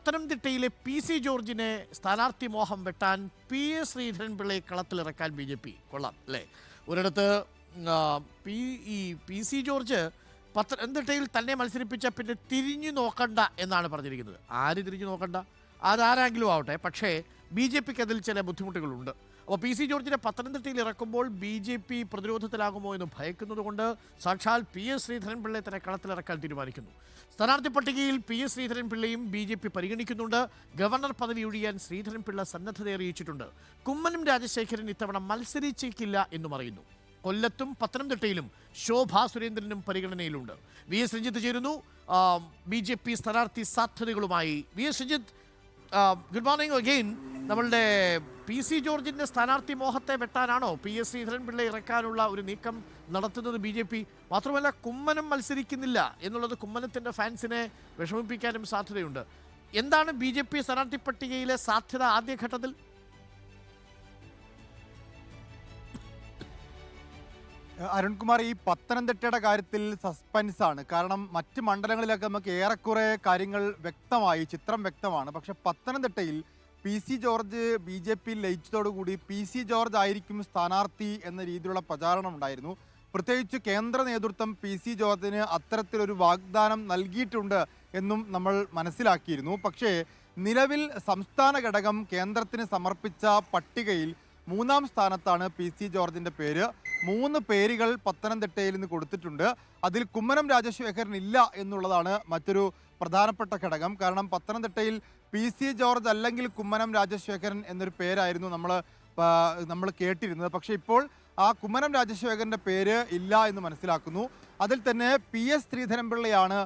പത്തനംതിട്ടയിലെ P C ജോർജിനെ സ്ഥാനാർത്ഥി മോഹം വെട്ടാൻ പി എസ് ശ്രീധരൻപിള്ളയെ കളത്തിലിറക്കാൻ ബി ജെ പി. കൊള്ളാം അല്ലേ? ഒരിടത്ത് പി സി ജോർജ് പത്തനംതിട്ടയിൽ തന്നെ മത്സരിപ്പിച്ച പിന്നെ തിരിഞ്ഞു നോക്കണ്ട എന്നാണ് പറഞ്ഞിരിക്കുന്നത്. ആര് തിരിഞ്ഞു നോക്കണ്ട? അതാരെങ്കിലും ആവട്ടെ, പക്ഷേ ബി ജെ പിക്ക് അതിൽ ചില ബുദ്ധിമുട്ടുകളുണ്ട്. അപ്പോൾ പി സി ജോർജിനെ പത്തനംതിട്ടയിൽ ഇറക്കുമ്പോൾ ബി ജെ പി പ്രതിരോധത്തിലാകുമോ എന്ന് ഭയക്കുന്നതുകൊണ്ട് സാക്ഷാൽ പി എസ് ശ്രീധരൻപിള്ളയെ തന്നെ കളത്തിലിറക്കാൻ തീരുമാനിക്കുന്നു. സ്ഥാനാർത്ഥി പട്ടികയിൽ പി എസ് ശ്രീധരൻപിള്ളയും ബി ജെ പി പരിഗണിക്കുന്നുണ്ട്. ഗവർണർ പദവി ഒഴിയാൻ ശ്രീധരൻപിള്ള സന്നദ്ധത അറിയിച്ചിട്ടുണ്ട്. കുമ്മനം രാജശേഖരൻ ഇത്തവണ മത്സരിച്ചേക്കില്ല എന്നും അറിയുന്നു. കൊല്ലത്തും പത്തനംതിട്ടയിലും ശോഭാ സുരേന്ദ്രനും പരിഗണനയിലുണ്ട്. വി എസ് രഞ്ജിത്ത് ചേരുന്നു ബി ജെ പി സ്ഥാനാർത്ഥി സാധ്യതകളുമായി. V S Ranjith, good morning again. നമ്മളുടെ പി സി ജോർജിന്റെ സ്ഥാനാർത്ഥി മോഹത്തെ വെട്ടാനാണോ പി എസ് ശ്രീധരൻപിള്ള ഇറക്കാനുള്ള ഒരു നീക്കം നടത്തുന്നത് ബി ജെ പി? മാത്രമല്ല, കുമ്മനം മത്സരിക്കുന്നില്ല എന്നുള്ളത് കുമ്മനത്തിന്റെ ഫാൻസിനെ വിഷമിപ്പിക്കാനും സാധ്യതയുണ്ട്. എന്താണ് ബി ജെ പി സ്ഥാനാർത്ഥി പട്ടികയിലെ സാധ്യത ആദ്യഘട്ടത്തിൽ? അരുൺകുമാർ, ഈ പത്തനംതിട്ടയുടെ കാര്യത്തിൽ സസ്പെൻസ് ആണ്. കാരണം മറ്റ് മണ്ഡലങ്ങളിലൊക്കെ നമുക്ക് ഏറെക്കുറെ കാര്യങ്ങൾ വ്യക്തമായി, ചിത്രം വ്യക്തമാണ്. പക്ഷെ പത്തനംതിട്ടയിൽ P C George B J പിയിൽ ലയിച്ചതോടുകൂടി പി സി ജോർജ് ആയിരിക്കും സ്ഥാനാർത്ഥി എന്ന രീതിയിലുള്ള പ്രചാരണം ഉണ്ടായിരുന്നു. പ്രത്യേകിച്ച് കേന്ദ്ര നേതൃത്വം പി സി ജോർജിന് അത്തരത്തിലൊരു വാഗ്ദാനം നൽകിയിട്ടുണ്ട് എന്നും നമ്മൾ മനസ്സിലാക്കിയിരുന്നു. പക്ഷേ നിലവിൽ സംസ്ഥാന ഘടകം കേന്ദ്രത്തിന് സമർപ്പിച്ച പട്ടികയിൽ 3-ാം സ്ഥാനത്താണ് പി സി ജോർജിൻ്റെ പേര്. 3 പേരുകൾ പത്തനംതിട്ടയിൽ നിന്ന് കൊടുത്തിട്ടുണ്ട്. അതിൽ കുമ്മനം രാജശേഖരൻ ഇല്ല എന്നുള്ളതാണ് മറ്റൊരു പ്രധാനപ്പെട്ട ഘടകം. കാരണം പത്തനംതിട്ടയിൽ പി സി ജോർജ് അല്ലെങ്കിൽ കുമ്മനം രാജശേഖരൻ എന്നൊരു പേരായിരുന്നു നമ്മൾ കേട്ടിരുന്നത്. പക്ഷേ ഇപ്പോൾ ആ കുമ്മനം രാജശേഖരൻ്റെ പേര് ഇല്ല എന്ന് മനസ്സിലാക്കുന്നു. അതിൽ തന്നെ പി എസ് ശ്രീധരൻപിള്ളയാണ്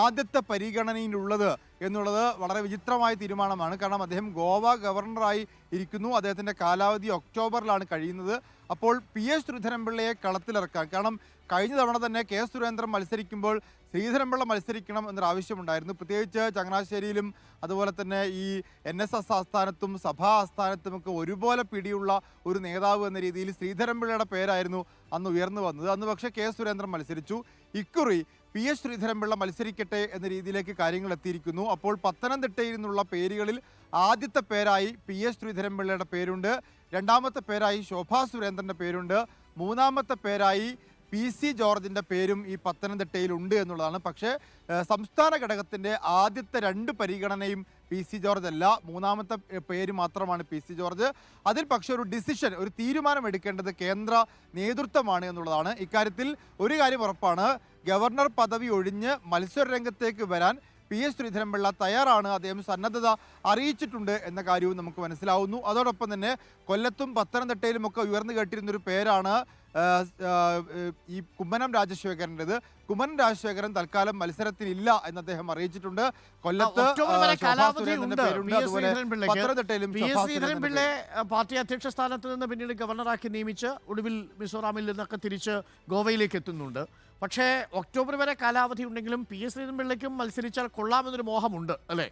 ആദ്യത്തെ പരിഗണനയിലുള്ളത് എന്നുള്ളത് വളരെ വിചിത്രമായ തീരുമാനമാണ്. കാരണം അദ്ദേഹം ഗോവ ഗവർണറായി ഇരിക്കുന്നു. അദ്ദേഹത്തിൻ്റെ കാലാവധി ഒക്ടോബറിലാണ് കഴിയുന്നത്. അപ്പോൾ പി എസ് ശ്രീധരൻപിള്ളയെ കളത്തിലിറക്കാൻ, കാരണം കഴിഞ്ഞ തവണ തന്നെ കെ സുരേന്ദ്രൻ മത്സരിക്കുമ്പോൾ ശ്രീധരൻപിള്ള മത്സരിക്കണം എന്നൊരാവശ്യമുണ്ടായിരുന്നു. പ്രത്യേകിച്ച് ചങ്ങനാശ്ശേരിയിലും അതുപോലെ തന്നെ ഈ NSS ആസ്ഥാനത്തും സഭാ ആസ്ഥാനത്തുമൊക്കെ ഒരുപോലെ പിടിയുള്ള ഒരു നേതാവ് എന്ന രീതിയിൽ ശ്രീധരൻപിള്ളയുടെ പേരായിരുന്നു അന്ന് ഉയർന്നു വന്നത്. അന്ന് പക്ഷേ കെ സുരേന്ദ്രൻ മത്സരിച്ചു. ഇക്കുറി പി എസ് ശ്രീധരൻപിള്ള മത്സരിക്കട്ടെ എന്ന രീതിയിലേക്ക് കാര്യങ്ങൾ എത്തിയിരിക്കുന്നു. അപ്പോൾ പത്തനംതിട്ടയിൽ നിന്നുള്ള പേരുകളിൽ ആദ്യത്തെ പേരായി പി എസ് ശ്രീധരൻപിള്ളയുടെ പേരുണ്ട്, 2-ാമത്തെ പേരായി ശോഭാ സുരേന്ദ്രൻ്റെ പേരുണ്ട്, 3-ാമത്തെ പേരായി പി സി ജോർജിൻ്റെ പേരും ഈ പത്തനംതിട്ടയിലുണ്ട് എന്നുള്ളതാണ്. പക്ഷേ സംസ്ഥാന ഘടകത്തിൻ്റെ ആദ്യത്തെ 2 പരിഗണനയും പി സി ജോർജ് അല്ല, 3-ാമത്തെ പേര് മാത്രമാണ് പി സി ജോർജ്. അതിൽ പക്ഷേ ഒരു തീരുമാനം എടുക്കേണ്ടത് കേന്ദ്ര നേതൃത്വമാണ് എന്നുള്ളതാണ്. ഇക്കാര്യത്തിൽ ഒരു കാര്യം ഉറപ്പാണ്, ഗവർണർ പദവി ഒഴിഞ്ഞ് മത്സര രംഗത്തേക്ക് വരാൻ പി എസ് ശ്രീധരൻപിള്ള തയ്യാറാണ്. അദ്ദേഹം സന്നദ്ധത അറിയിച്ചിട്ടുണ്ട് എന്ന കാര്യവും നമുക്ക് മനസ്സിലാവുന്നു. അതോടൊപ്പം തന്നെ കൊല്ലത്തും പത്തനംതിട്ടയിലുമൊക്കെ ഉയർന്നു കേട്ടിരുന്നൊരു പേരാണ് ഈ കുമ്മനം രാജശേഖരൻ്റെത്. കുമ്മനം രാജശേഖരൻ തൽക്കാലം മത്സരത്തിനില്ല എന്ന് അദ്ദേഹം അറിയിച്ചിട്ടുണ്ട്. കൊല്ലത്ത് ശ്രീധരൻപിള്ളയെ പാർട്ടി അധ്യക്ഷ സ്ഥാനത്ത് നിന്ന് പിന്നീട് ഗവർണറാക്കി നിയമിച്ച് ഒടുവിൽ മിസോറാമിൽ നിന്നൊക്കെ തിരിച്ച് ഗോവയിലേക്ക് എത്തുന്നുണ്ട്. പക്ഷേ ഒക്ടോബർ വരെ കാലാവധി ഉണ്ടെങ്കിലും പി എസ് ശ്രീധരൻപിള്ളയ്ക്കും മത്സരിച്ചാൽ കൊള്ളാമെന്നൊരു മോഹമുണ്ട് അല്ലേ?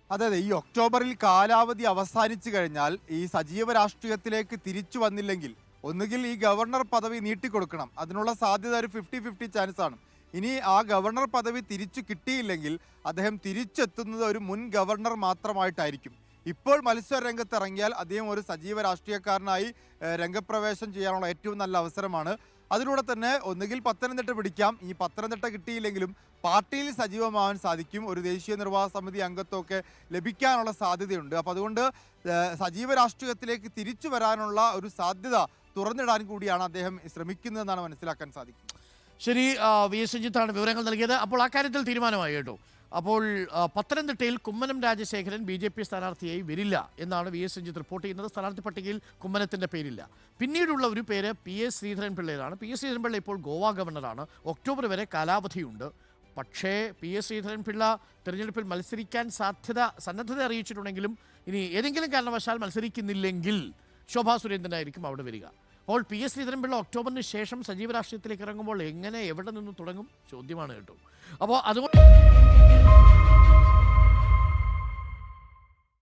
അതെ, ഈ ഒക്ടോബറിൽ കാലാവധി അവസാനിച്ചു കഴിഞ്ഞാൽ ഈ സജീവ രാഷ്ട്രീയത്തിലേക്ക് തിരിച്ചു വന്നില്ലെങ്കിൽ ഒന്നുകിൽ ഈ ഗവർണർ പദവി നീട്ടിക്കൊടുക്കണം. അതിനുള്ള സാധ്യത ഒരു 50-50 ചാൻസ് ആണ്. ഇനി ആ ഗവർണർ പദവി തിരിച്ചു കിട്ടിയില്ലെങ്കിൽ അദ്ദേഹം തിരിച്ചെത്തുന്നത് ഒരു മുൻ ഗവർണർ മാത്രമായിട്ടായിരിക്കും. ഇപ്പോൾ മത്സര രംഗത്ത് ഇറങ്ങിയാൽ അദ്ദേഹം ഒരു സജീവ രാഷ്ട്രീയക്കാരനായി രംഗപ്രവേശം ചെയ്യാനുള്ള ഏറ്റവും നല്ല അവസരമാണ്. അതിലൂടെ തന്നെ ഒന്നുകിൽ പത്തനംതിട്ട പിടിക്കാം. ഈ പത്തനംതിട്ട കിട്ടിയില്ലെങ്കിലും പാർട്ടിയിൽ സജീവമാവാൻ സാധിക്കും. ഒരു ദേശീയ നിർവാഹക സമിതി അംഗത്വമൊക്കെ ലഭിക്കാനുള്ള സാധ്യതയുണ്ട്. അപ്പോൾ അതുകൊണ്ട് സജീവ രാഷ്ട്രീയത്തിലേക്ക് തിരിച്ചു വരാനുള്ള ഒരു സാധ്യത തുറന്നിടാൻ കൂടിയാണ് അദ്ദേഹം ശ്രമിക്കുന്നതെന്നാണ് മനസ്സിലാക്കാൻ സാധിക്കുന്നത്. ശരി, വി എസ് രഞ്ജിത്താണ് വിവരങ്ങൾ നൽകിയത്. അപ്പോൾ അക്കാര്യത്തിൽ തീരുമാനമായി കേട്ടോ. അപ്പോൾ പത്തനംതിട്ടയിൽ Kummanam Rajasekharan B J P സ്ഥാനാർത്ഥിയായി വരില്ല എന്നാണ് വി എസ് രഞ്ജിത്ത് റിപ്പോർട്ട് ചെയ്യുന്നത്. സ്ഥാനാർത്ഥി പട്ടികയിൽ കുമ്മനത്തിൻ്റെ പേരില്ല. പിന്നീടുള്ള ഒരു പേര് പി എസ് ശ്രീധരൻപിള്ളയാണ്. പി എസ് ശ്രീധരൻപിള്ള ഇപ്പോൾ ഗോവ ഗവർണറാണ്. ഒക്ടോബർ വരെ കാലാവധിയുണ്ട്. പക്ഷേ പി എസ് ശ്രീധരൻപിള്ള തിരഞ്ഞെടുപ്പിൽ മത്സരിക്കാൻ സന്നദ്ധത അറിയിച്ചിട്ടുണ്ടെങ്കിലും ഇനി ഏതെങ്കിലും കാരണവശാൽ മത്സരിക്കുന്നില്ലെങ്കിൽ ശോഭാ സുരേന്ദ്രനായിരിക്കും അവിടെ വരിക. അപ്പോൾ പി എസ് ശ്രീധരൻപിള്ള ഒക്ടോബറിന് ശേഷം സജീവ രാഷ്ട്രീയത്തിലേക്ക് ഇറങ്ങുമ്പോൾ എവിടെ നിന്ന് തുടങ്ങും ചോദ്യമാണ് കേട്ടോ. അപ്പോൾ അതുകൊണ്ട്